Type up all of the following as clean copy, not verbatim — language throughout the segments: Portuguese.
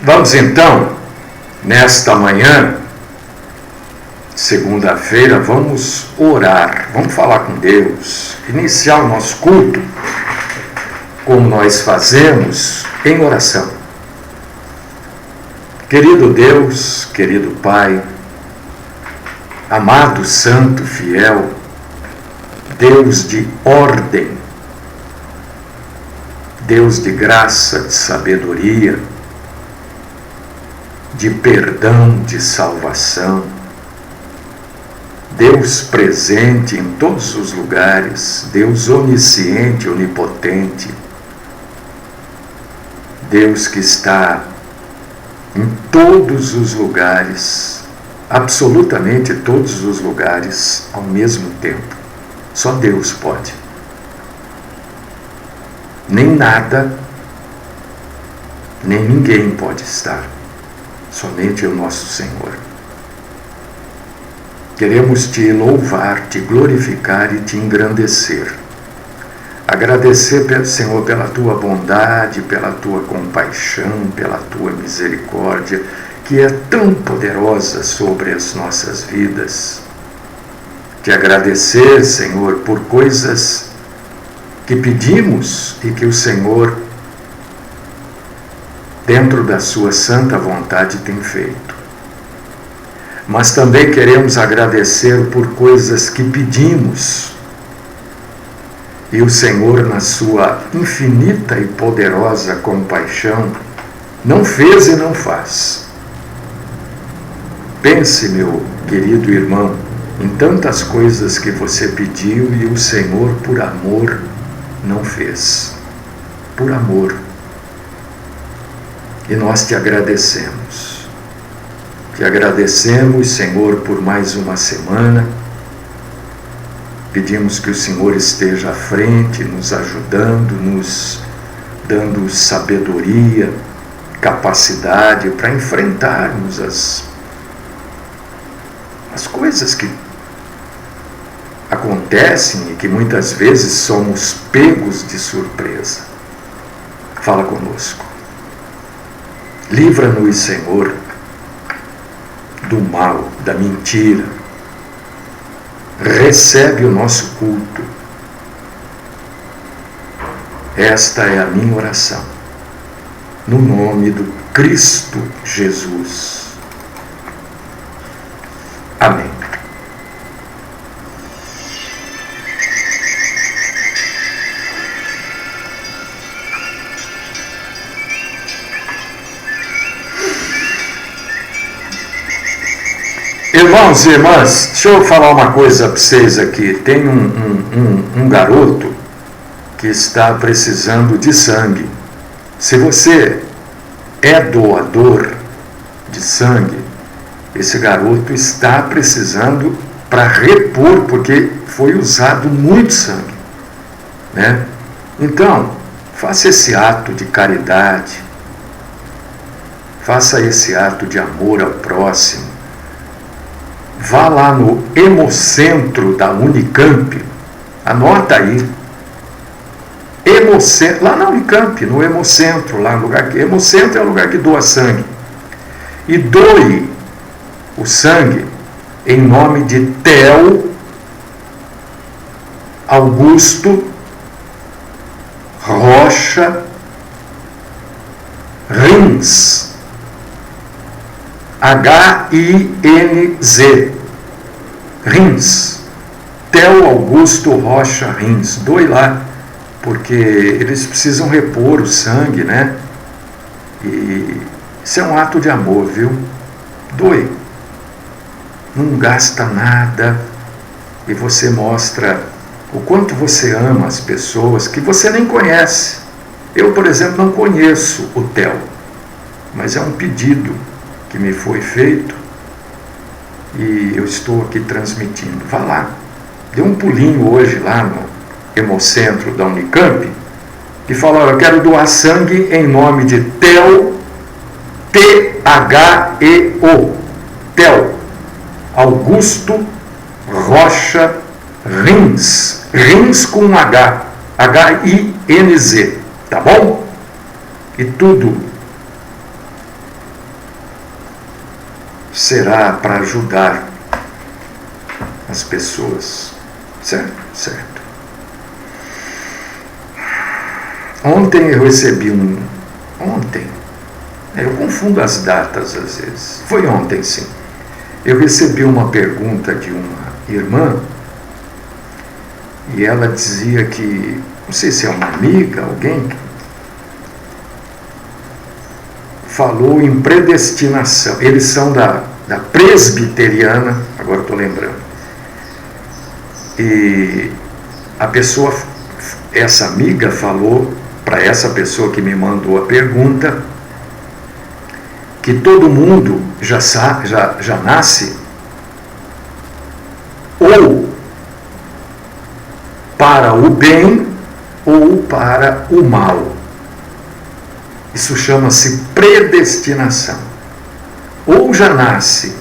Vamos então, nesta manhã, segunda-feira, vamos orar, vamos falar com Deus, iniciar o nosso culto, como nós fazemos, em oração. Querido Deus, querido Pai, amado, santo, fiel, Deus de ordem, Deus de graça, de sabedoria, de perdão, de salvação, Deus presente em todos os lugares, Deus onisciente, onipotente, Deus que está em todos os lugares, absolutamente todos os lugares ao mesmo tempo. Só Deus pode. Nem nada, nem ninguém pode estar. Somente o nosso Senhor. Queremos te louvar, te glorificar e te engrandecer. Agradecer, Senhor, pela tua bondade, pela tua compaixão, pela tua misericórdia, que é tão poderosa sobre as nossas vidas. Te agradecer, Senhor, por coisas que pedimos e que o Senhor, dentro da sua santa vontade, tem feito. Mas também queremos agradecer por coisas que pedimos e o Senhor, na sua infinita e poderosa compaixão, não fez e não faz. Pense, meu querido irmão, em tantas coisas que você pediu e o Senhor, por amor, não fez. Por amor. E nós te agradecemos. Te agradecemos, Senhor, por mais uma semana. Pedimos que o Senhor esteja à frente, nos ajudando, nos dando sabedoria, capacidade para enfrentarmos as coisas que acontecem e que muitas vezes somos pegos de surpresa. Fala conosco. Livra-nos, Senhor, do mal, da mentira. Recebe o nosso culto. Esta é a minha oração. No nome do Cristo Jesus. Amém. Irmãos e irmãs, deixa eu falar uma coisa para vocês aqui. Tem um garoto que está precisando de sangue. Se você é doador de sangue, esse garoto está precisando para repor, porque foi usado muito sangue, né? Então, faça esse ato de caridade, faça esse ato de amor ao próximo. Vá lá no Hemocentro da Unicamp, anota aí, Hemocentro, lá na Unicamp, no Hemocentro, lá no lugar que Hemocentro é o lugar que doa sangue, e doe o sangue em nome de Theo Augusto Rocha Rins, H-I-N-Z, Rins, Theo Augusto Rocha Rins. Doe lá, porque eles precisam repor o sangue, né? E isso é um ato de amor, viu? Doe. Não gasta nada e você mostra o quanto você ama as pessoas que você nem conhece. Eu, por exemplo, não conheço o Theo, mas é um pedido que me foi feito e eu estou aqui transmitindo. Vá lá, dê um pulinho hoje lá no Hemocentro da Unicamp e fala: eu quero doar sangue em nome de Theo, T-H-E-O, Theo Augusto Rocha Rins, Rins com H, H-I-N-Z, tá bom? E tudo será para ajudar as pessoas. Certo? Certo. Ontem eu recebi Ontem? Eu confundo as datas às vezes. Foi ontem, sim. Eu recebi uma pergunta de uma irmã e ela dizia que, não sei se é uma amiga, alguém, falou em predestinação. Eles são da presbiteriana, agora estou lembrando. E a pessoa, essa amiga falou para essa pessoa que me mandou a pergunta que todo mundo já nasce ou para o bem ou para o mal. Isso chama-se predestinação. Ou já nasce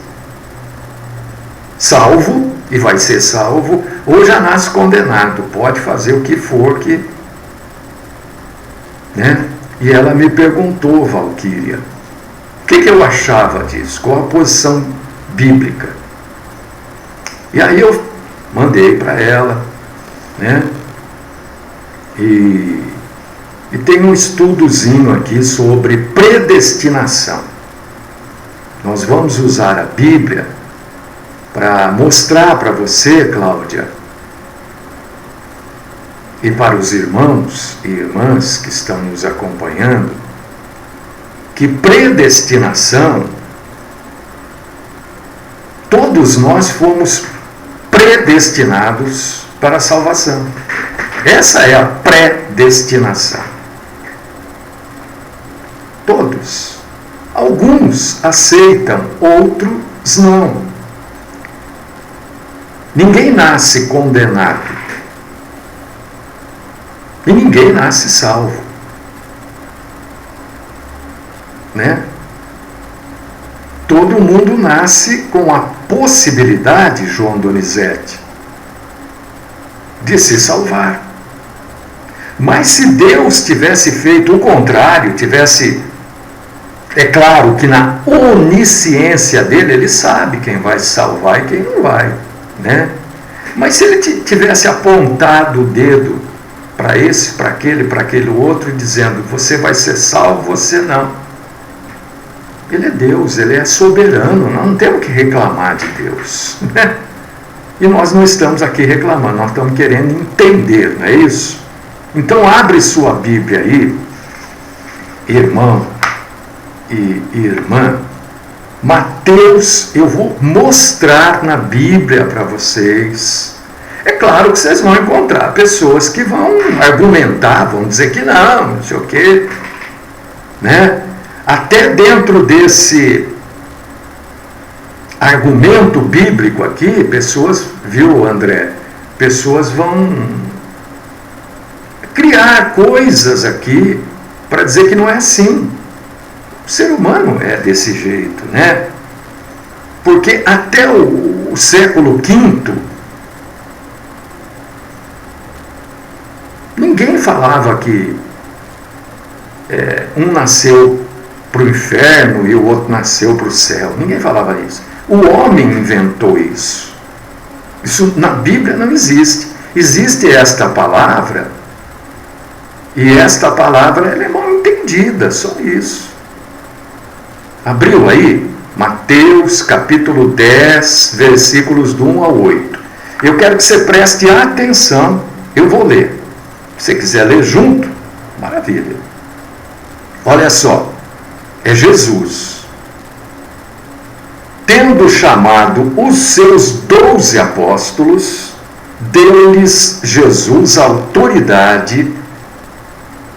salvo e vai ser salvo, ou já nasce condenado, pode fazer o que for que... Né? E ela me perguntou, Valquíria, o que eu achava disso? Qual a posição bíblica? E aí eu mandei para ela, né? E tem um estudozinho aqui sobre predestinação. Nós vamos usar a Bíblia para mostrar para você, Cláudia, e para os irmãos e irmãs que estão nos acompanhando, que predestinação, todos nós fomos predestinados para a salvação. Essa é a predestinação. Todos. Alguns aceitam, outros não. Ninguém nasce condenado. E ninguém nasce salvo. Né? Todo mundo nasce com a possibilidade, João Donizete, de se salvar. Mas se Deus tivesse feito o contrário, é claro que na onisciência dele, ele sabe quem vai se salvar e quem não vai, né? Mas se ele tivesse apontado o dedo para esse, para aquele outro, dizendo, você vai ser salvo, você não. Ele é Deus, ele é soberano, nós não temos que reclamar de Deus, né? E nós não estamos aqui reclamando, nós estamos querendo entender, não é isso? Então abre sua Bíblia aí, irmão e irmã, Mateus, eu vou mostrar na Bíblia para vocês. É claro que vocês vão encontrar pessoas que vão argumentar, vão dizer que não sei o quê, né? Até dentro desse argumento bíblico aqui, pessoas, viu, André? Pessoas vão criar coisas aqui para dizer que não é assim. O ser humano é desse jeito, né? Porque até o século V, ninguém falava que um nasceu para o inferno e o outro nasceu para o céu. Ninguém falava isso. O homem inventou isso. Isso na Bíblia não existe. Existe esta palavra, e esta palavra ela é mal entendida, só isso. Abriu aí? Mateus capítulo 10, versículos do 1 ao 8. Eu quero que você preste atenção, eu vou ler. Se você quiser ler junto, maravilha. Olha só, é Jesus. Tendo chamado os seus 12 apóstolos, deu-lhes Jesus autoridade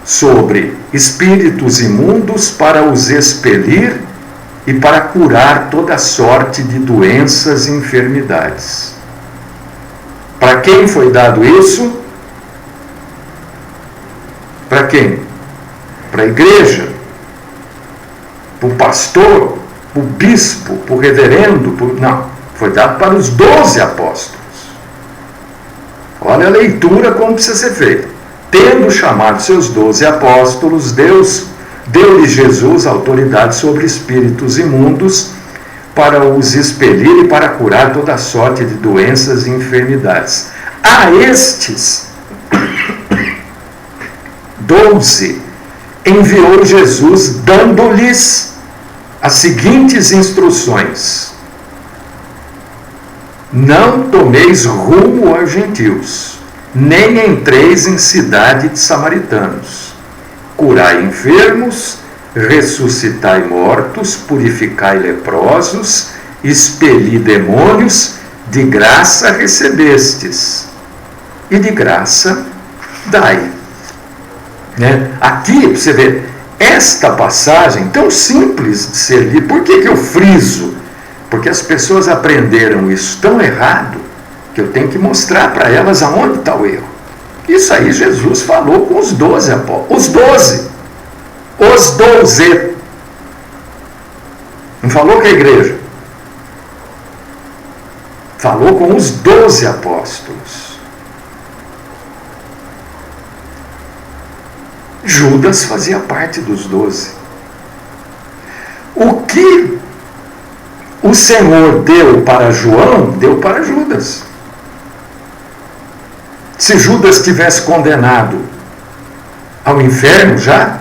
sobre espíritos imundos para os expelir e para curar toda sorte de doenças e enfermidades. Para quem foi dado isso? Para quem? Para a igreja? Para o pastor? Para o bispo? Para o reverendo? Não, foi dado para os 12 apóstolos. Olha a leitura como precisa ser feita. Tendo chamado seus 12 apóstolos, deu-lhe Jesus autoridade sobre espíritos imundos para os expelir e para curar toda sorte de doenças e enfermidades. A estes 12 enviou Jesus, dando-lhes as seguintes instruções: não tomeis rumo aos gentios, nem entreis em cidade de samaritanos. Curai enfermos, ressuscitai mortos, purificai leprosos, expeli demônios, de graça recebestes, e de graça dai. Né? Aqui, para você ver, esta passagem tão simples de ser lida, por que eu friso? Porque as pessoas aprenderam isso tão errado, que eu tenho que mostrar para elas aonde está o erro. Isso aí Jesus falou com os 12 apóstolos, os 12. Não falou com a igreja. Falou com os 12 apóstolos. Judas fazia parte dos 12. O que o Senhor deu para João, deu para Judas. Se Judas tivesse condenado ao inferno já,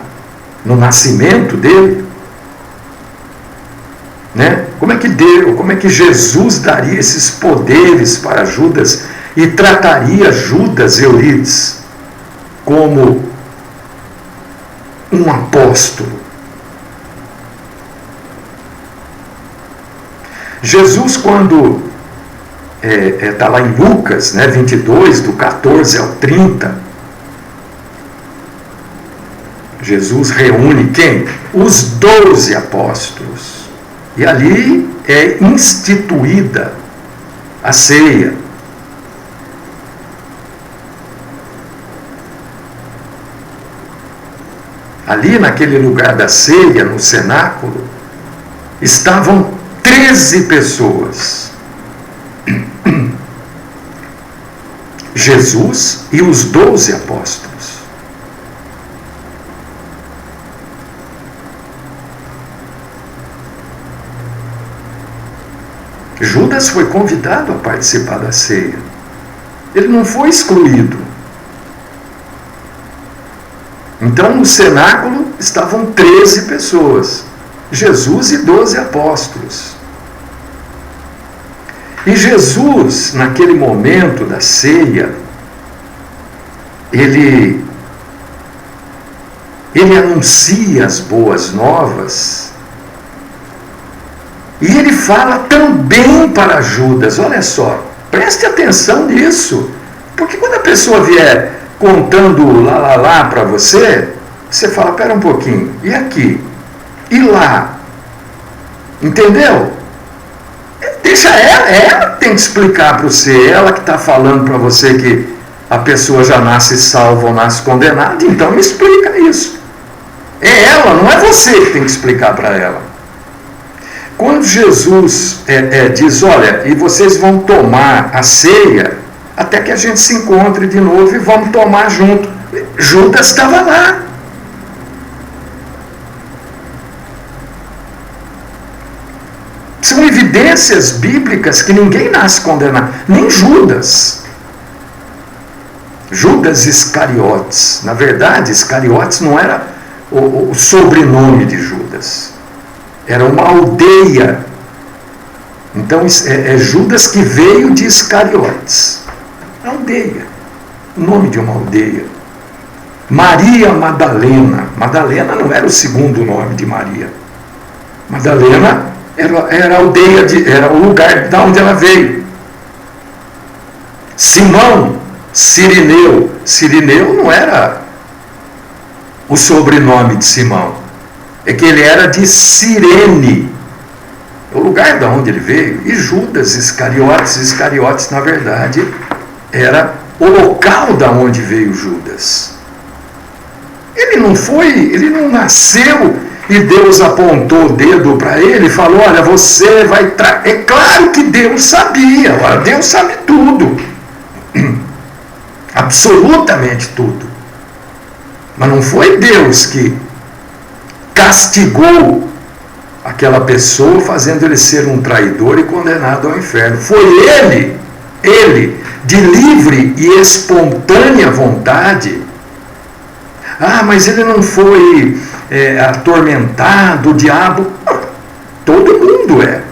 no nascimento dele, né? Como é que Jesus daria esses poderes para Judas e trataria Judas Eurídice como um apóstolo? Jesus, quando está lá em Lucas, né, 22, do 14 ao 30, Jesus reúne quem? Os 12 apóstolos. E ali é instituída a ceia. Ali naquele lugar da ceia, no cenáculo, estavam 13 pessoas. Jesus e os 12 apóstolos. Judas foi convidado a participar da ceia. Ele não foi excluído. Então, no cenáculo estavam 13 pessoas. Jesus e 12 apóstolos. E Jesus, naquele momento da ceia, ele anuncia as boas novas. E ele fala também para Judas, olha só, preste atenção nisso. Porque quando a pessoa vier contando lá para você, você fala, pera um pouquinho, e aqui? E lá? Entendeu? Deixa ela tem que explicar para você, ela que está falando para você que a pessoa já nasce salva ou nasce condenada, então me explica isso. É ela, não é você que tem que explicar para ela. Quando Jesus diz, olha, e vocês vão tomar a ceia, até que a gente se encontre de novo e vamos tomar junto. Judas estava lá. São evidências bíblicas que ninguém nasce condenado, nem Judas. Judas Iscariotes. Na verdade, Iscariotes não era o sobrenome de Judas. Era uma aldeia. Então, é Judas que veio de Iscariotes. Aldeia. O nome de uma aldeia. Maria Madalena. Madalena não era o segundo nome de Maria. Madalena era a aldeia, era o lugar de onde ela veio. Simão, Cirineu. Cirineu não era o sobrenome de Simão. É que ele era de Cirene, o lugar de onde ele veio. E Judas Iscariotes, na verdade, era o local de onde veio Judas. Ele não nasceu e Deus apontou o dedo para ele e falou, olha, você vai... É claro que Deus sabia, olha, Deus sabe tudo. Absolutamente tudo. Mas não foi Deus que castigou aquela pessoa, fazendo ele ser um traidor e condenado ao inferno. Foi ele, de livre e espontânea vontade. Ah, mas ele não foi atormentado, o diabo. Todo mundo é.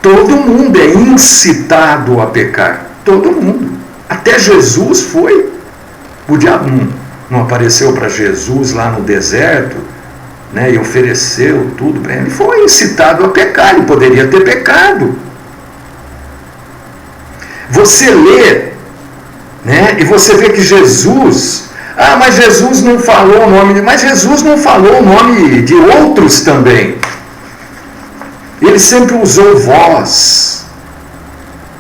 Todo mundo é incitado a pecar. Todo mundo. Até Jesus foi. O diabo não apareceu para Jesus lá no deserto, né, e ofereceu tudo para ele. Ele foi incitado a pecar, ele poderia ter pecado. Você lê, né, e você vê que Jesus... Ah, mas Jesus não falou o nome... Mas Jesus não falou o nome de outros também. Ele sempre usou vós.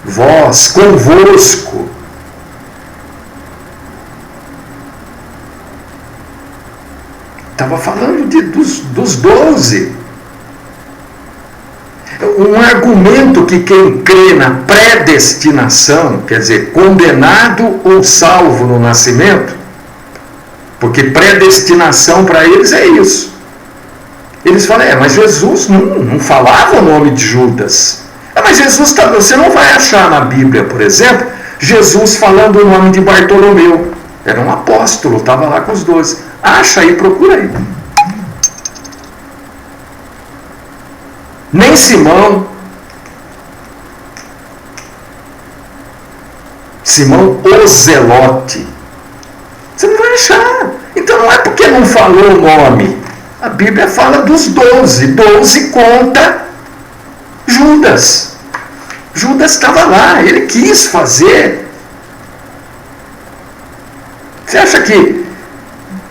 Vós, convosco. Estava falando dos 12. Um argumento que quem crê na predestinação, quer dizer, condenado ou salvo no nascimento, porque predestinação para eles é isso. Eles falam, mas Jesus não falava o nome de Judas. Mas Jesus, você não vai achar na Bíblia, por exemplo, Jesus falando o nome de Bartolomeu. Era um apóstolo, estava lá com os 12. Acha aí, procura aí. Nem Simão o Zelote. Você não vai achar. Então não é porque não falou o nome. A Bíblia fala dos 12. 12 conta Judas. Judas estava lá, ele quis fazer. Você acha que,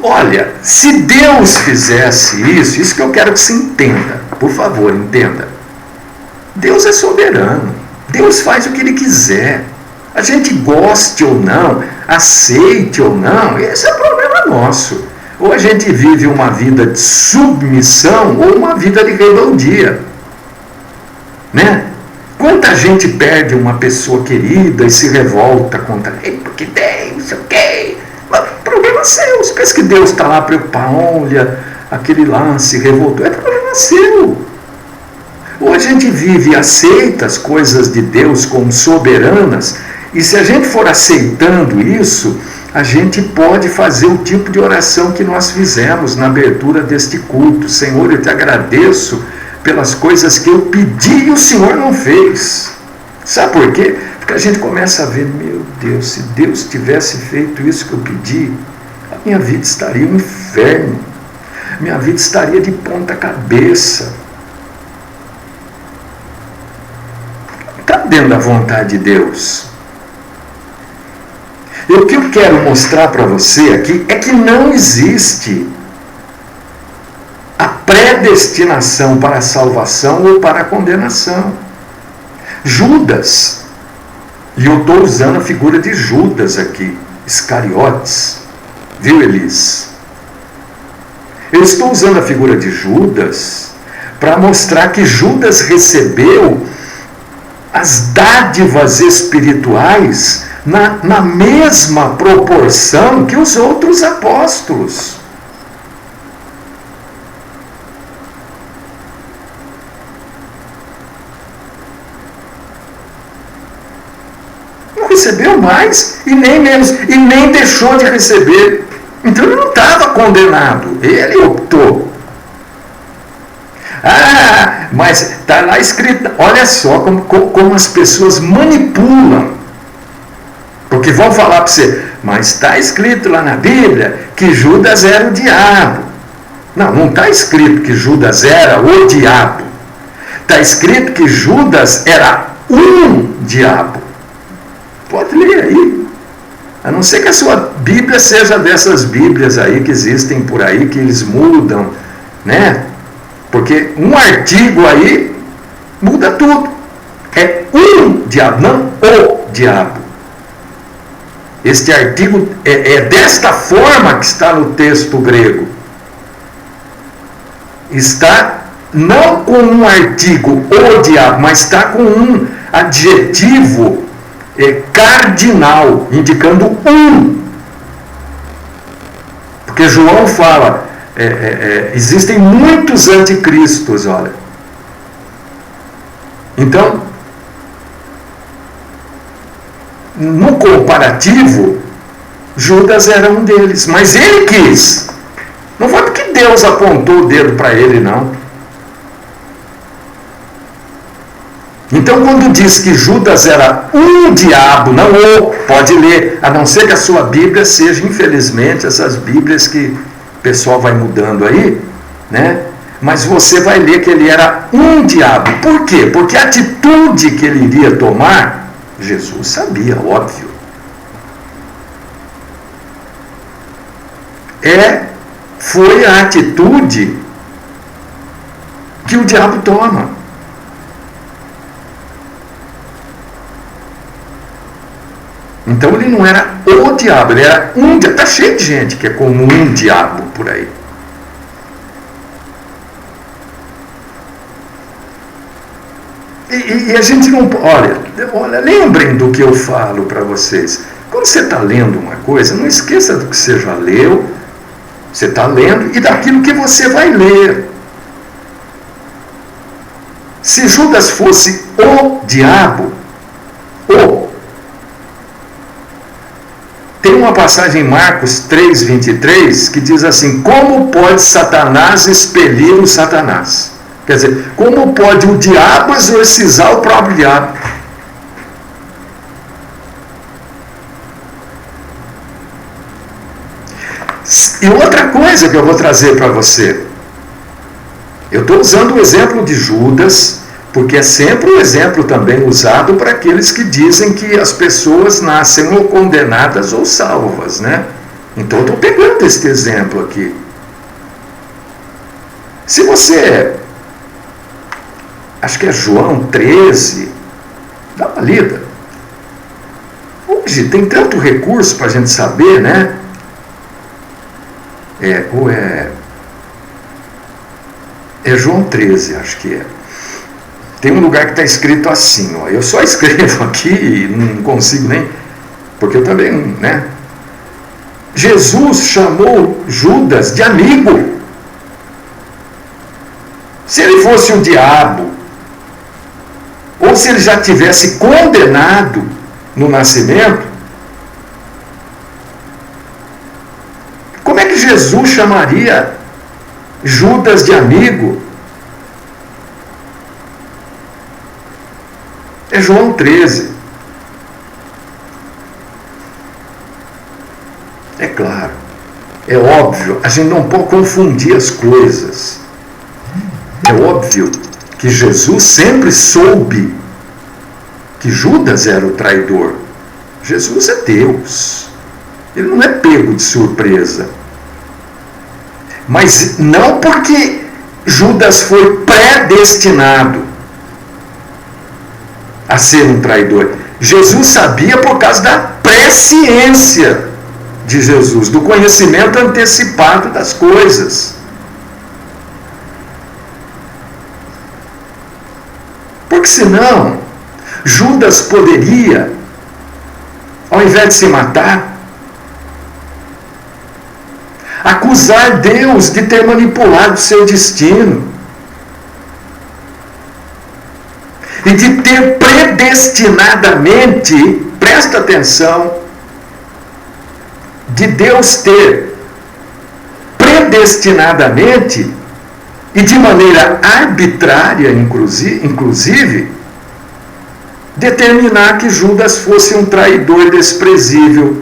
olha, se Deus fizesse isso que eu quero que se entenda, por favor, entenda. Deus é soberano. Deus faz o que Ele quiser. A gente goste ou não, aceite ou não, esse é problema nosso. Ou a gente vive uma vida de submissão ou uma vida de rebeldia. Né? Quanta gente perde uma pessoa querida e se revolta contra ele, porque tem, não sei o quê. Mas problema seu. Você pensa que Deus está lá preocupado? Olha, aquele lá se revoltou. É problema seu. Ou a gente vive e aceita as coisas de Deus como soberanas, e se a gente for aceitando isso, a gente pode fazer o tipo de oração que nós fizemos na abertura deste culto. Senhor, eu te agradeço pelas coisas que eu pedi e o Senhor não fez. Sabe por quê? Porque a gente começa a ver, meu Deus, se Deus tivesse feito isso que eu pedi, a minha vida estaria no inferno. Minha vida estaria de ponta cabeça. Está dentro da vontade de Deus. E o que eu quero mostrar para você aqui é que não existe a predestinação para a salvação ou para a condenação. Judas, e eu estou usando a figura de Judas aqui, Iscariotes, viu, Elis? Eu estou usando a figura de Judas para mostrar que Judas recebeu as dádivas espirituais na mesma proporção que os outros apóstolos. Não recebeu mais e nem menos, e nem deixou de receber. Então ele não estava condenado, ele optou. Ah, mas está lá escrito, olha só como as pessoas manipulam. Porque vão falar para você, mas está escrito lá na Bíblia que Judas era o diabo. Não está escrito que Judas era o diabo. Está escrito que Judas era um diabo. Pode ler aí. A não ser que a sua Bíblia seja dessas Bíblias aí que existem por aí, que eles mudam, né? Porque um artigo aí muda tudo. É um diabo, não o diabo. Este artigo é desta forma que está no texto grego. Está não com um artigo, o diabo, mas está com um adjetivo cardinal, indicando um. Porque João fala, existem muitos anticristos, olha. Então, no comparativo, Judas era um deles, mas ele quis. Não foi porque Deus apontou o dedo para ele, não. Então, quando diz que Judas era um diabo, não o, pode ler, a não ser que a sua Bíblia seja, infelizmente, essas Bíblias que o pessoal vai mudando aí, né? Mas você vai ler que ele era um diabo. Por quê? Porque a atitude que ele iria tomar, Jesus sabia, óbvio. Foi a atitude que o diabo toma. Então ele não era o diabo, ele era um diabo. Está cheio de gente que é como um diabo por aí. E a gente não... Olha, lembrem do que eu falo para vocês. Quando você está lendo uma coisa, não esqueça do que você já leu, você está lendo, e daquilo que você vai ler. Se Judas fosse o diabo, tem uma passagem em Marcos 3:23 que diz assim: como pode Satanás expelir o Satanás? Quer dizer, como pode o diabo exorcizar o próprio diabo? E outra coisa que eu vou trazer para você, eu estou usando o exemplo de Judas, porque é sempre um exemplo também usado para aqueles que dizem que as pessoas nascem ou condenadas ou salvas, né? Então eu estou pegando este exemplo aqui. Se você... Acho que é João 13, dá uma lida. Hoje tem tanto recurso para a gente saber, né? É João 13, acho que é. Tem um lugar que está escrito assim, ó. Eu só escrevo aqui e não consigo nem... Porque eu também, né? Jesus chamou Judas de amigo. Se ele fosse o diabo, ou se ele já tivesse condenado no nascimento, como é que Jesus chamaria Judas de amigo? É João 13. É claro, é óbvio, a gente não pode confundir as coisas. É óbvio que Jesus sempre soube que Judas era o traidor. Jesus é Deus. Ele não é pego de surpresa. Mas não porque Judas foi predestinado a ser um traidor. Jesus sabia por causa da presciência de Jesus, do conhecimento antecipado das coisas. Porque senão, Judas poderia, ao invés de se matar, acusar Deus de ter manipulado seu destino e de ter predestinadamente, presta atenção, de Deus ter predestinadamente e de maneira arbitrária, inclusive, determinar que Judas fosse um traidor desprezível.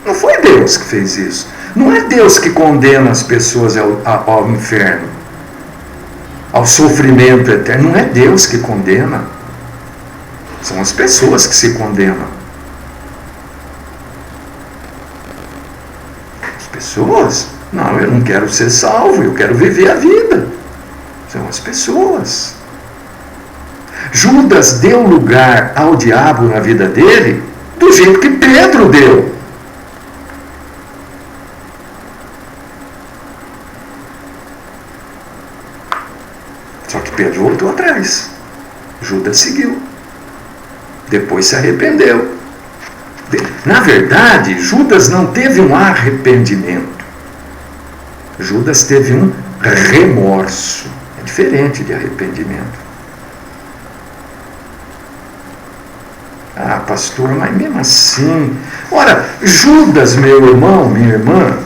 Não foi Deus que fez isso. Não é Deus que condena as pessoas ao inferno, ao sofrimento eterno. Não é Deus que condena. São as pessoas que se condenam. As pessoas... Não, eu não quero ser salvo, eu quero viver a vida. São as pessoas. Judas deu lugar ao diabo na vida dele do jeito que Pedro deu. Só que Pedro voltou atrás. Judas seguiu. Depois se arrependeu. Na verdade, Judas não teve um arrependimento. Judas teve um remorso. É diferente de arrependimento. Ah, pastor, mas mesmo assim... Ora, Judas, meu irmão, minha irmã,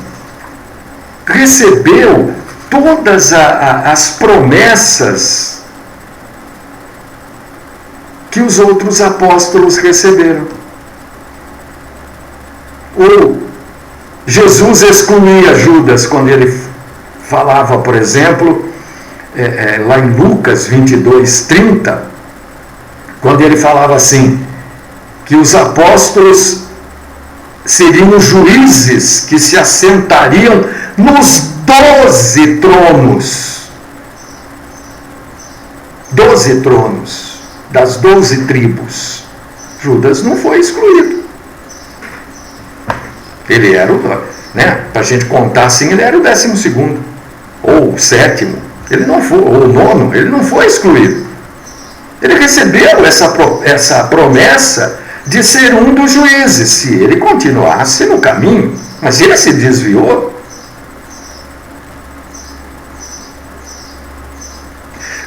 recebeu todas as promessas que os outros apóstolos receberam. Ou Jesus excluía Judas quando ele falava, por exemplo, lá em Lucas 22:30, quando ele falava assim, que os apóstolos seriam juízes que se assentariam nos 12 tronos. 12 tronos das 12 tribos. Judas não foi excluído. Ele era o, para a gente contar assim, ele era o 12º, ou o 7º, ele não foi, ou o 9º, ele não foi excluído. Ele recebeu essa promessa de ser um dos juízes, se ele continuasse no caminho. Mas ele se desviou.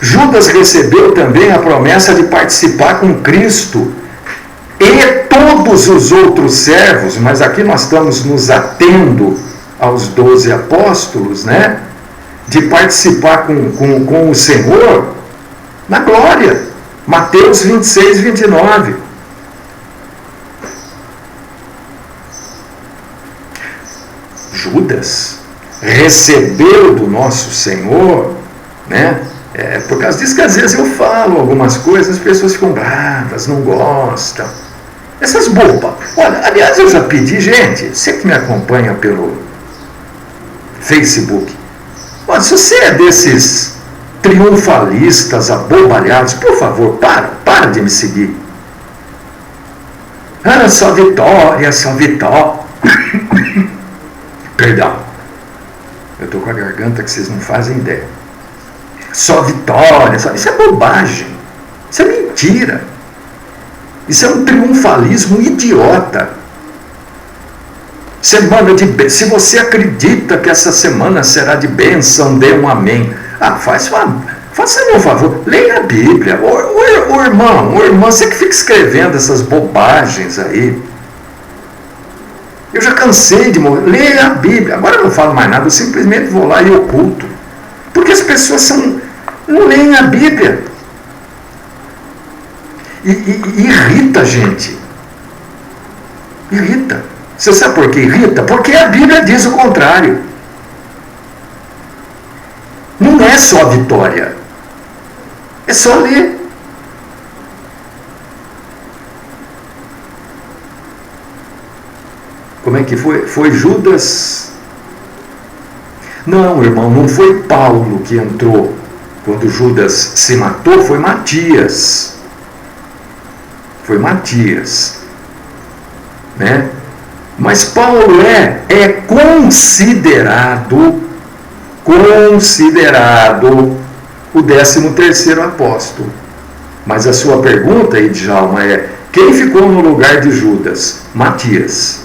Judas recebeu também a promessa de participar com Cristo e todos os outros servos, mas aqui nós estamos nos atendo aos 12 apóstolos, né? De participar com o Senhor na glória. Mateus 26:29. Judas recebeu do nosso Senhor, né? Por causa disso que às vezes eu falo algumas coisas, as pessoas ficam bravas, não gostam. Essas bobas. Olha, aliás, eu já pedi, gente, você que me acompanha pelo Facebook, olha, se você é desses triunfalistas abobalhados, por favor, para de me seguir. Ah, só vitória, só vitória. Perdão, eu estou com a garganta que vocês não fazem ideia. Só vitória, isso é bobagem, isso é mentira, isso é um triunfalismo idiota. Semana de bênção. Se você acredita que essa semana será de bênção, dê um amém. Faça-me um favor, leia a Bíblia. Ô irmão, você que fica escrevendo essas bobagens aí. Eu já cansei de morrer. Leia a Bíblia. Agora eu não falo mais nada, eu simplesmente vou lá e oculto. Porque as pessoas não leem a Bíblia. E irrita a gente. Irrita. Você sabe por que irrita? Porque a Bíblia diz o contrário. Não é só vitória. É só ler. Como é que foi? Foi Judas? Não, irmão, não foi Paulo que entrou quando Judas se matou, foi Matias. Foi Matias. Né? Mas Paulo é considerado o 13º apóstolo. Mas a sua pergunta, Edjalma, é: quem ficou no lugar de Judas? Matias.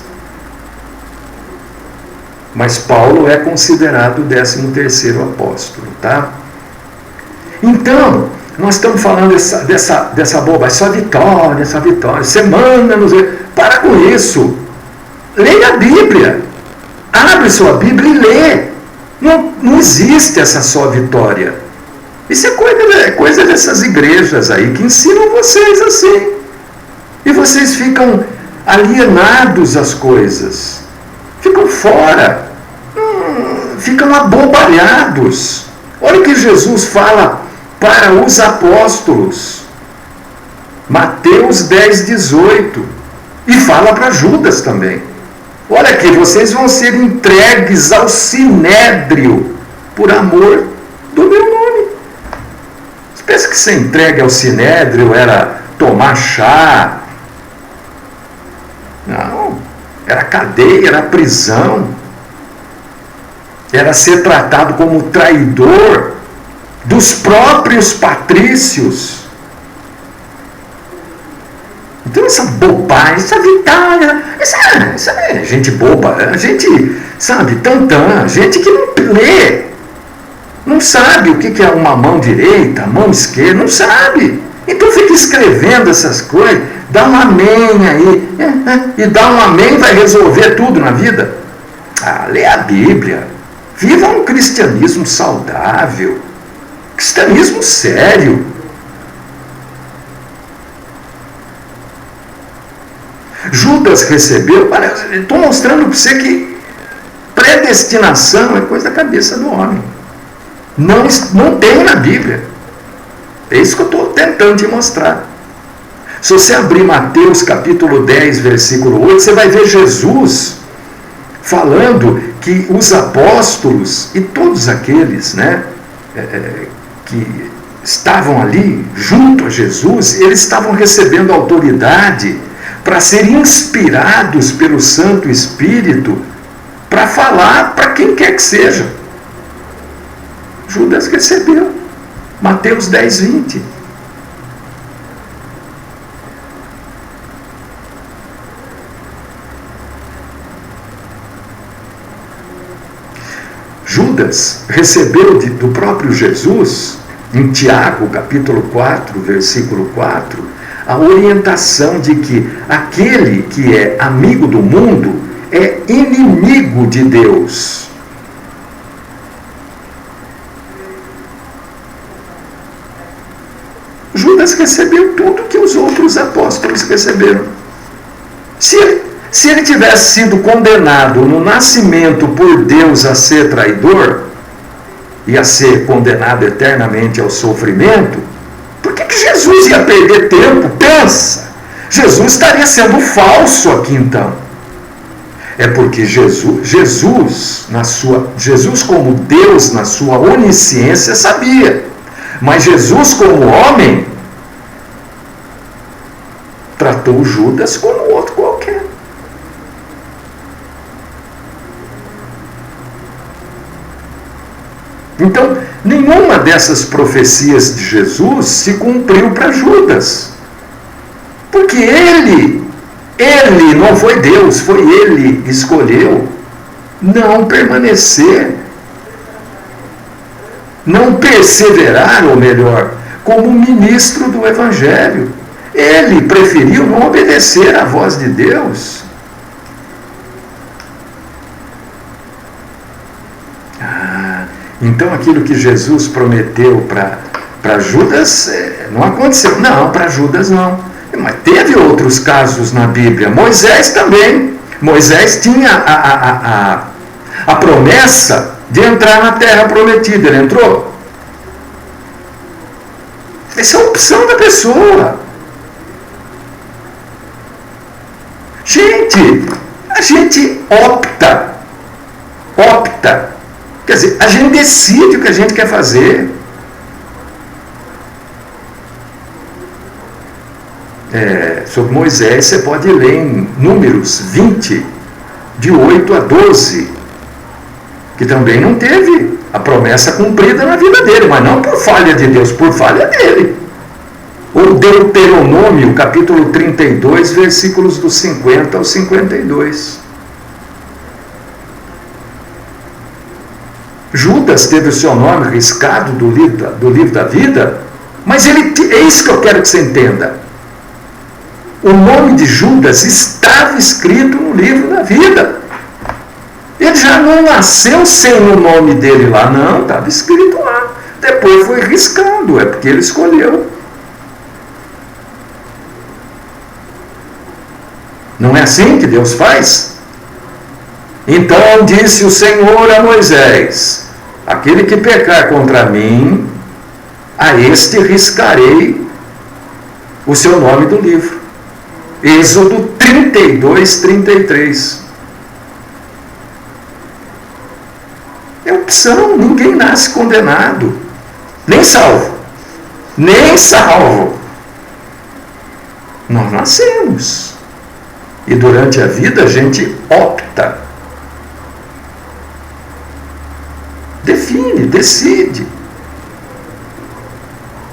Mas Paulo é considerado o 13º apóstolo, tá? Então, nós estamos falando dessa bobagem, essa vitória, semana, para com isso. Leia a Bíblia. Abre sua Bíblia e lê. Não existe essa só vitória. Isso é coisa dessas igrejas aí que ensinam vocês assim. E vocês ficam alienados às coisas. Ficam fora. Ficam abobalhados. Olha o que Jesus fala para os apóstolos. Mateus 10:18. E fala para Judas também. Olha aqui, vocês vão ser entregues ao sinédrio por amor do meu nome. Você pensa que ser entregue ao sinédrio era tomar chá? Não, era cadeia, era prisão. Era ser tratado como traidor dos próprios patrícios. Então essa bobagem, essa vitória, essa é gente boba. A gente sabe, tantã, gente que não lê, não sabe o que é uma mão direita, mão esquerda, não sabe. Então fica escrevendo essas coisas, dá um amém aí, e dá um amém vai resolver tudo na vida. Lê a Bíblia, viva um cristianismo saudável, cristianismo sério. Judas recebeu, estou mostrando para você que predestinação é coisa da cabeça do homem. Não tem na Bíblia. É isso que eu estou tentando te mostrar. Se você abrir Mateus capítulo 10, versículo 8, você vai ver Jesus falando que os apóstolos e todos aqueles, né, que estavam ali junto a Jesus, eles estavam recebendo autoridade para serem inspirados pelo Santo Espírito para falar para quem quer que seja. Judas recebeu. Mateus 10, 20. Judas recebeu do próprio Jesus, em Tiago, capítulo 4, versículo 4, a orientação de que aquele que é amigo do mundo é inimigo de Deus. Judas recebeu tudo que os outros apóstolos receberam. Se ele tivesse sido condenado no nascimento por Deus a ser traidor, e a ser condenado eternamente ao sofrimento, por que Jesus ia perder tempo? Pensa! Jesus estaria sendo falso aqui então. É porque Jesus como Deus na sua onisciência sabia. Mas Jesus como homem tratou Judas como outro qualquer. Então, nenhuma dessas profecias de Jesus se cumpriu para Judas. Porque ele não foi Deus, foi ele que escolheu não permanecer, não perseverar, ou melhor, como ministro do Evangelho. Ele preferiu não obedecer à voz de Deus. Então aquilo que Jesus prometeu para Judas não aconteceu. Não, para Judas não. Mas teve outros casos na Bíblia. Moisés também. Moisés tinha a promessa de entrar na terra prometida. Ele entrou? Essa é a opção da pessoa. A gente opta. Quer dizer, a gente decide o que a gente quer fazer. Sobre Moisés, você pode ler em Números 20, de 8 a 12, que também não teve a promessa cumprida na vida dele, mas não por falha de Deus, por falha dele. Ou Deuteronômio, capítulo 32, versículos dos 50 ao 52. Judas teve o seu nome riscado do livro da vida, mas é isso que eu quero que você entenda. O nome de Judas estava escrito no livro da vida. Ele já não nasceu sem o nome dele lá, não, estava escrito lá. Depois foi riscado, é porque ele escolheu. Não é assim que Deus faz? Então disse o Senhor a Moisés: aquele que pecar contra mim, a este riscarei o seu nome do livro. Êxodo 32, 33. É opção, ninguém nasce condenado, nem salvo. Nem salvo. Nós nascemos. E durante a vida a gente opta. Define, decide.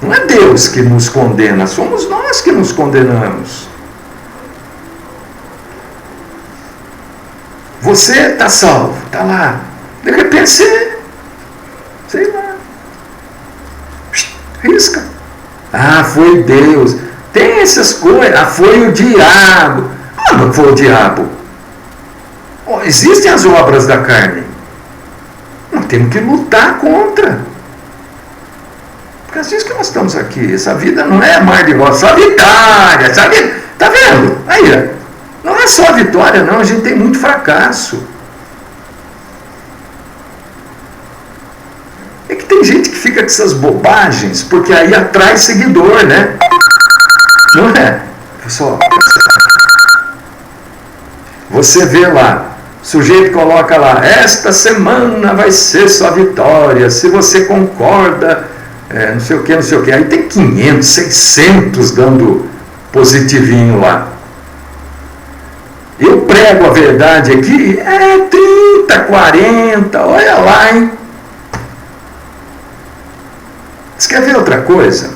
Não é Deus que nos condena, somos nós que nos condenamos. Você está salvo, está lá. De repente você, sei lá, risca. Ah, foi Deus. Tem essas coisas. Ah, foi o diabo. Ah, não foi o diabo. Oh, existem as obras da carne. Nós temos que lutar contra. Porque às vezes que nós estamos aqui, essa vida não é mar de rosa, só vitória, sabe? Tá vendo? Aí, não é só vitória, não, a gente tem muito fracasso. É que tem gente que fica com essas bobagens, porque aí atrai seguidor, né? Não é? Pessoal, você vê lá, o sujeito coloca lá, esta semana vai ser sua vitória, se você concorda, não sei o que, não sei o que. Aí tem 500, 600 dando positivinho lá. Eu prego a verdade aqui, 30, 40, olha lá, hein? Você quer ver outra coisa?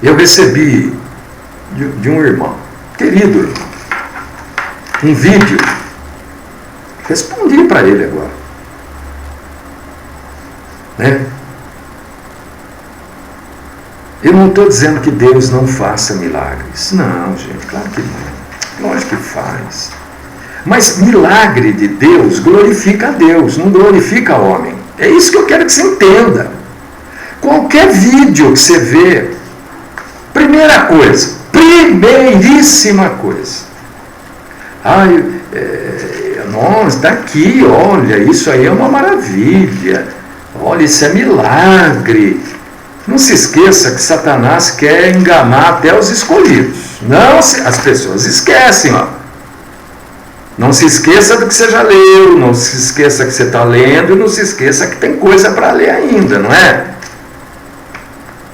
Eu recebi de um irmão, querido irmão, um vídeo. Respondi para ele agora. Né? Eu não estou dizendo que Deus não faça milagres. Não, gente, claro que não. Lógico que faz. Mas milagre de Deus glorifica a Deus, não glorifica o homem. É isso que eu quero que você entenda. Qualquer vídeo que você vê, primeira coisa, primeiríssima coisa. Nossa, está aqui, olha, isso aí é uma maravilha. Olha, isso é milagre. Não se esqueça que Satanás quer enganar até os escolhidos. Não, as pessoas esquecem, ó. Não se esqueça do que você já leu, não se esqueça que você está lendo, e não se esqueça que tem coisa para ler ainda, não é?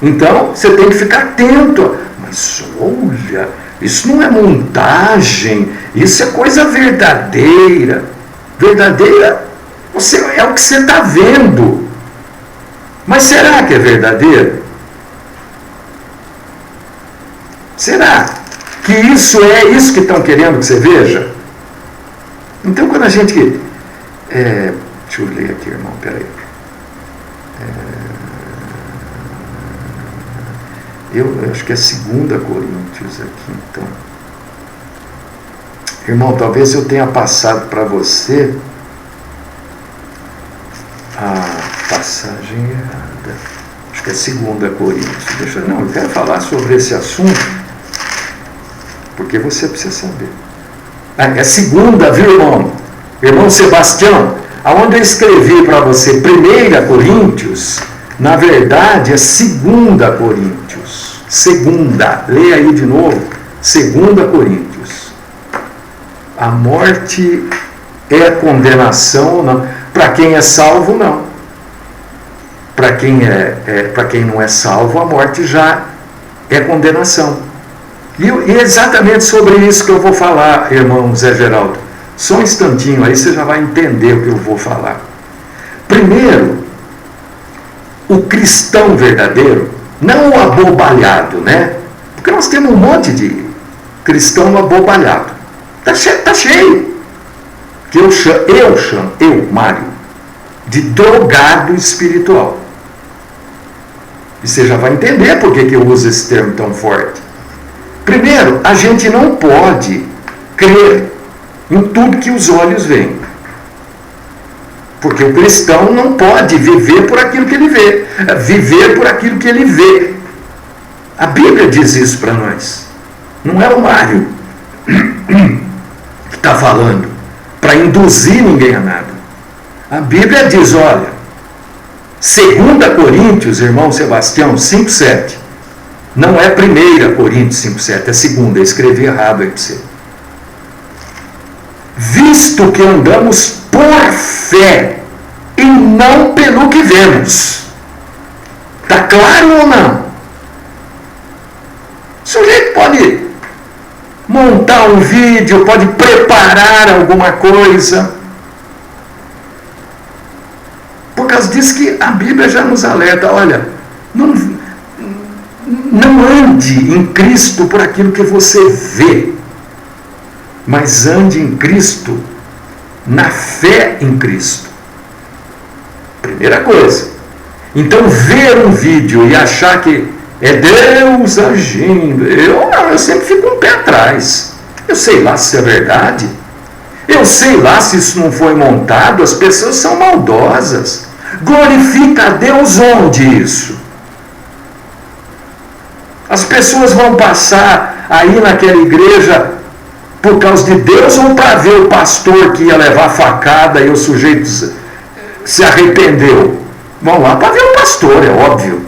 Então, você tem que ficar atento. Mas olha, isso não é montagem, isso é coisa verdadeira. Verdadeira é o que você está vendo. Mas será que é verdadeiro? Será que isso é isso que estão querendo que você veja? Então, quando a gente... deixa eu ler aqui, irmão, peraí. Eu acho que é 2 Coríntios aqui, então. Irmão, talvez eu tenha passado para você a passagem errada. Acho que é 2 Coríntios. Eu quero falar sobre esse assunto, porque você precisa saber. É 2, viu, irmão? Irmão Sebastião, aonde eu escrevi para você 1 Coríntios, na verdade é 2 Coríntios. 2, leia aí de novo, 2 Coríntios. A morte é condenação ou não? Para quem é salvo, não. Para quem não é salvo, a morte já é condenação. E é exatamente sobre isso que eu vou falar, irmão Zé Geraldo. Só um instantinho, aí você já vai entender o que eu vou falar. Primeiro, o cristão verdadeiro, não o abobalhado, né? Porque nós temos um monte de cristão abobalhado. Tá cheio. Que eu chamo, Mário, de drogado espiritual. E você já vai entender por que eu uso esse termo tão forte. Primeiro, a gente não pode crer em tudo que os olhos veem. Porque o cristão não pode viver por aquilo que ele vê. Viver por aquilo que ele vê. A Bíblia diz isso para nós. Não é o Mário que está falando para induzir ninguém a nada. A Bíblia diz, olha, 2 Coríntios, irmão Sebastião, 5,7. Não é 1 Coríntios 5,7, é 2. Eu escrevi errado aí para você. Visto que andamos por fé e não pelo que vemos. Está claro ou não? O sujeito pode montar um vídeo, pode preparar alguma coisa. Por causa disso que a Bíblia já nos alerta, olha, não ande em Cristo por aquilo que você vê, mas ande em Cristo na fé em Cristo. Primeira coisa. Então, ver um vídeo e achar que é Deus agindo, eu sempre fico um pé atrás. Eu sei lá se é verdade. Eu sei lá se isso não foi montado. As pessoas são maldosas. Glorifica a Deus onde isso? As pessoas vão passar aí naquela igreja por causa de Deus ou para ver o pastor que ia levar facada e o sujeito se arrependeu? Vão lá para ver o pastor, é óbvio.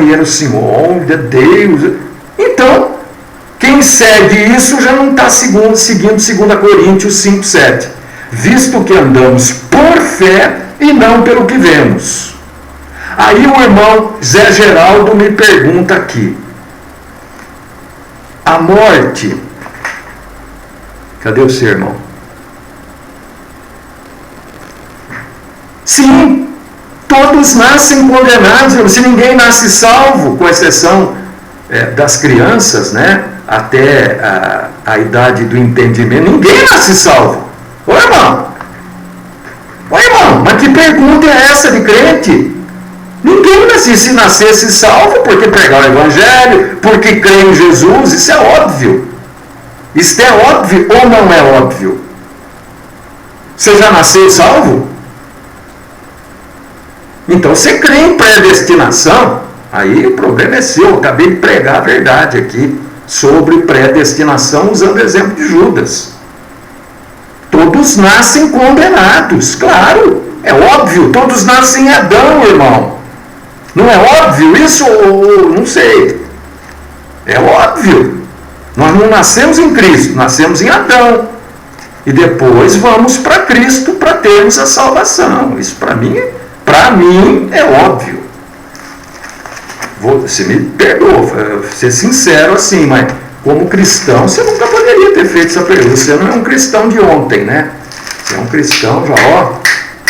E era o Senhor, é Deus. Então, quem segue isso já não está seguindo 2 Coríntios 5,7. Visto que andamos por fé e não pelo que vemos. Aí o irmão Zé Geraldo me pergunta aqui. A morte... Cadê o seu irmão? Sim, todos nascem condenados. Se ninguém nasce salvo, com exceção das crianças, né? Até a idade do entendimento, ninguém nasce salvo. Ô irmão, mas que pergunta é essa de crente? Ninguém nasce, se nascesse salvo porque pregar o evangelho, porque crê em Jesus, isso é óbvio. Isso é óbvio ou não é óbvio? Você já nasceu salvo? Então você crê em predestinação? Aí o problema é seu. Eu acabei de pregar a verdade aqui sobre predestinação usando o exemplo de Judas. Todos nascem condenados, claro, é óbvio. Todos nascem em Adão, irmão. Não é óbvio isso? Não sei. É óbvio. Nós não nascemos em Cristo, nascemos em Adão. E depois vamos para Cristo para termos a salvação. Isso para mim é óbvio. Você me perdoa, vou ser sincero assim, mas como cristão você nunca poderia ter feito essa pergunta. Você não é um cristão de ontem, né? Você é um cristão já,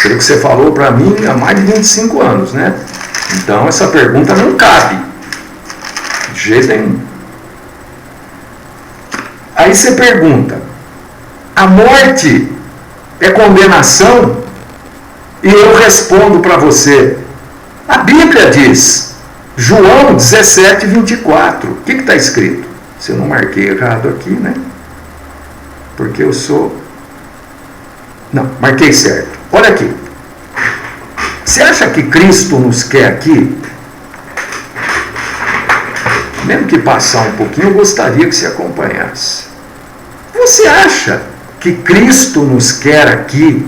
pelo que você falou para mim há mais de 25 anos, né? Então essa pergunta não cabe. De jeito nenhum. Aí você pergunta, a morte é condenação? E eu respondo para você, a Bíblia diz, João 17, 24, o que está escrito? Se eu não marquei errado aqui, né? Porque eu sou... Não, marquei certo. Olha aqui. Você acha que Cristo nos quer aqui? Mesmo que passar um pouquinho, eu gostaria que você acompanhasse. Você acha que Cristo nos quer aqui?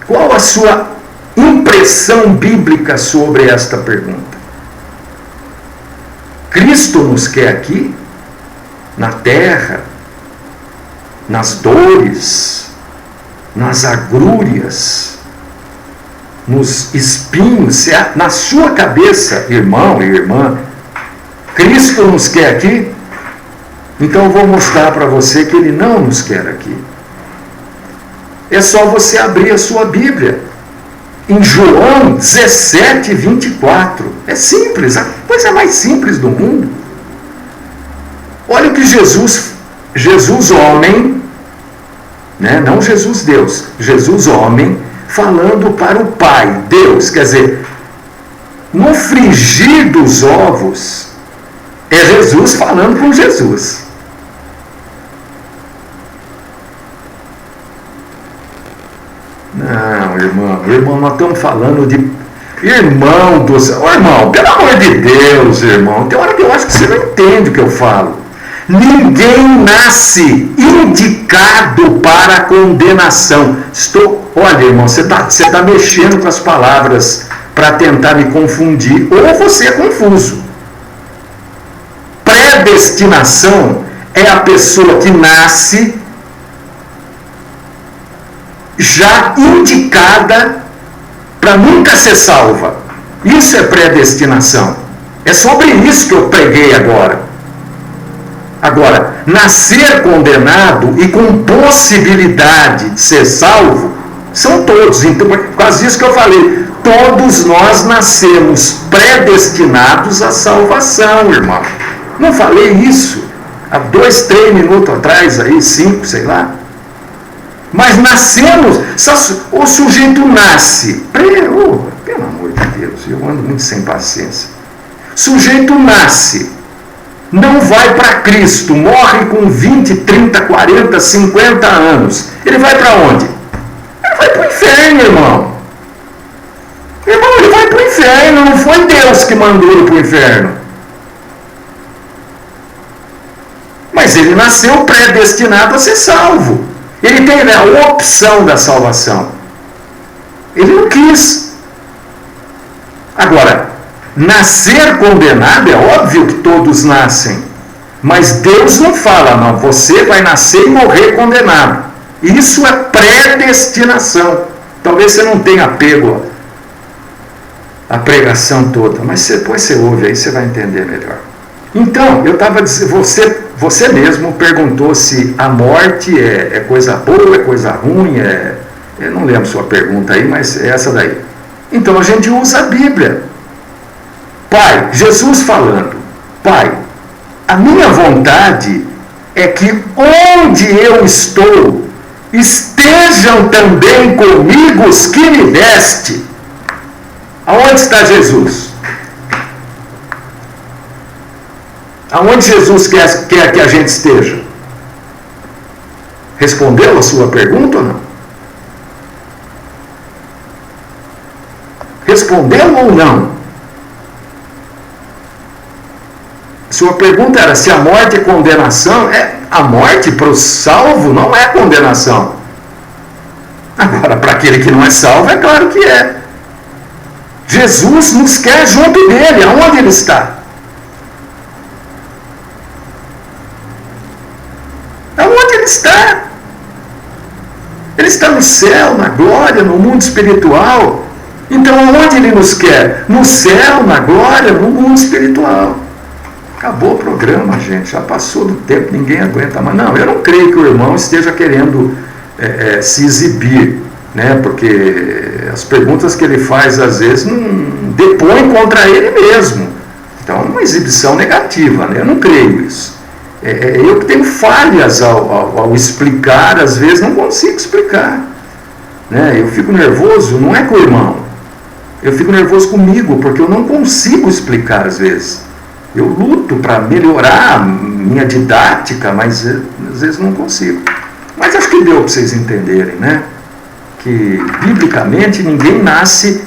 Qual a sua impressão bíblica sobre esta pergunta? Cristo nos quer aqui? Na terra? Nas dores? Nas agrúrias? Nos espinhos? Na sua cabeça, irmão e irmã, Cristo nos quer aqui? Então eu vou mostrar para você que Ele não nos quer aqui. É só você abrir a sua Bíblia. Em João 17, 24. É simples, a coisa mais simples do mundo. Olha o que Jesus homem, né? Não Jesus Deus, Jesus homem, falando para o Pai, Deus, quer dizer, no frigir dos ovos, é Jesus falando com Jesus. Não, irmão, nós estamos falando de irmão do céu. Irmão, pelo amor de Deus, irmão, tem hora que eu acho que você não entende o que eu falo. Ninguém nasce indicado para a condenação. Olha, irmão, você tá mexendo com as palavras para tentar me confundir, ou você é confuso. Predestinação é a pessoa que nasce já indicada para nunca ser salva. Isso é predestinação. É sobre isso que eu preguei agora. Agora, nascer condenado e com possibilidade de ser salvo, são todos. Então, por causa disso que eu falei, todos nós nascemos predestinados à salvação, irmão. Não falei isso há 2, 3 minutos atrás, aí, 5, sei lá. Mas nascemos, o sujeito nasce. Pelo amor de Deus, eu ando muito sem paciência. Sujeito nasce, não vai para Cristo, morre com 20, 30, 40, 50 anos. Ele vai para onde? Ele vai para o inferno, irmão. Irmão, ele vai para o inferno, não foi Deus que mandou ele para o inferno. Mas ele nasceu predestinado a ser salvo. Ele tem a opção da salvação. Ele não quis. Agora, nascer condenado, é óbvio que todos nascem. Mas Deus não fala, não, você vai nascer e morrer condenado. Isso é predestinação. Talvez você não tenha apego à pregação toda, mas depois você ouve aí, você vai entender melhor. Então, eu estava dizendo, você mesmo perguntou se a morte é coisa boa, é coisa ruim, eu não lembro sua pergunta aí, mas é essa daí. Então a gente usa a Bíblia. Pai, Jesus falando, Pai, a minha vontade é que onde eu estou, estejam também comigo os que me deste. Aonde está Jesus? Aonde Jesus quer que a gente esteja? Respondeu a sua pergunta ou não? Respondeu ou não? Sua pergunta era se a morte é condenação. A morte para o salvo não é condenação. Agora, para aquele que não é salvo, é claro que é. Jesus nos quer junto dele. Aonde ele está? Aonde ele está? Ele está no céu, na glória, no mundo espiritual. Então, aonde ele nos quer? No céu, na glória, no mundo espiritual. Acabou o programa, gente. Já passou do tempo, ninguém aguenta mais. Não, eu não creio que o irmão esteja querendo se exibir, né? Porque as perguntas que ele faz, às vezes, não depõem contra ele mesmo. Então, é uma exibição negativa, né? Eu não creio isso. Eu que tenho falhas ao explicar, às vezes não consigo explicar, né? Eu fico nervoso, não é com o irmão, eu fico nervoso comigo, porque eu não consigo explicar às vezes. Eu luto para melhorar minha didática, mas às vezes não consigo. Mas acho que deu para vocês entenderem, né? Que biblicamente ninguém nasce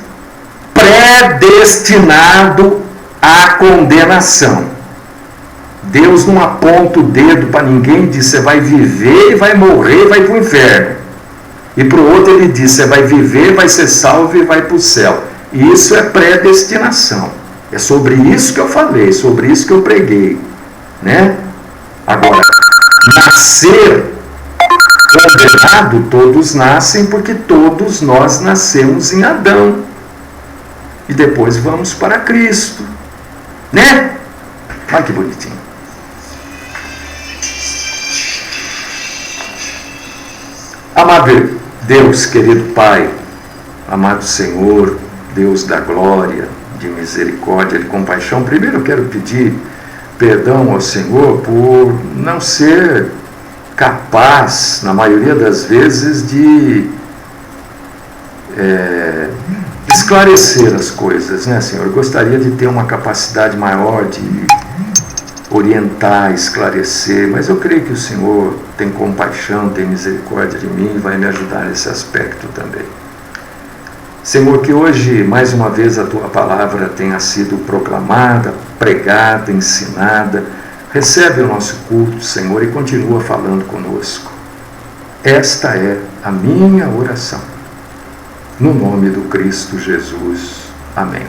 predestinado à condenação. Deus não aponta o dedo para ninguém e diz, você vai viver e vai morrer e vai para o inferno. E para o outro ele diz, você vai viver, vai ser salvo e vai para o céu. E isso é predestinação. É sobre isso que eu falei, sobre isso que eu preguei, né? Agora, nascer condenado, todos nascem porque todos nós nascemos em Adão. E depois vamos para Cristo, né? Olha que bonitinho. Amado Deus, querido Pai, amado Senhor, Deus da glória, de misericórdia, de compaixão, primeiro eu quero pedir perdão ao Senhor por não ser capaz, na maioria das vezes, de esclarecer as coisas, né, Senhor? Eu gostaria de ter uma capacidade maior de orientar, esclarecer, mas eu creio que o Senhor tem compaixão, tem misericórdia de mim e vai me ajudar nesse aspecto também. Senhor, que hoje, mais uma vez, a Tua palavra tenha sido proclamada, pregada, ensinada. Recebe o nosso culto, Senhor, e continua falando conosco. Esta é a minha oração. No nome do Cristo Jesus. Amém.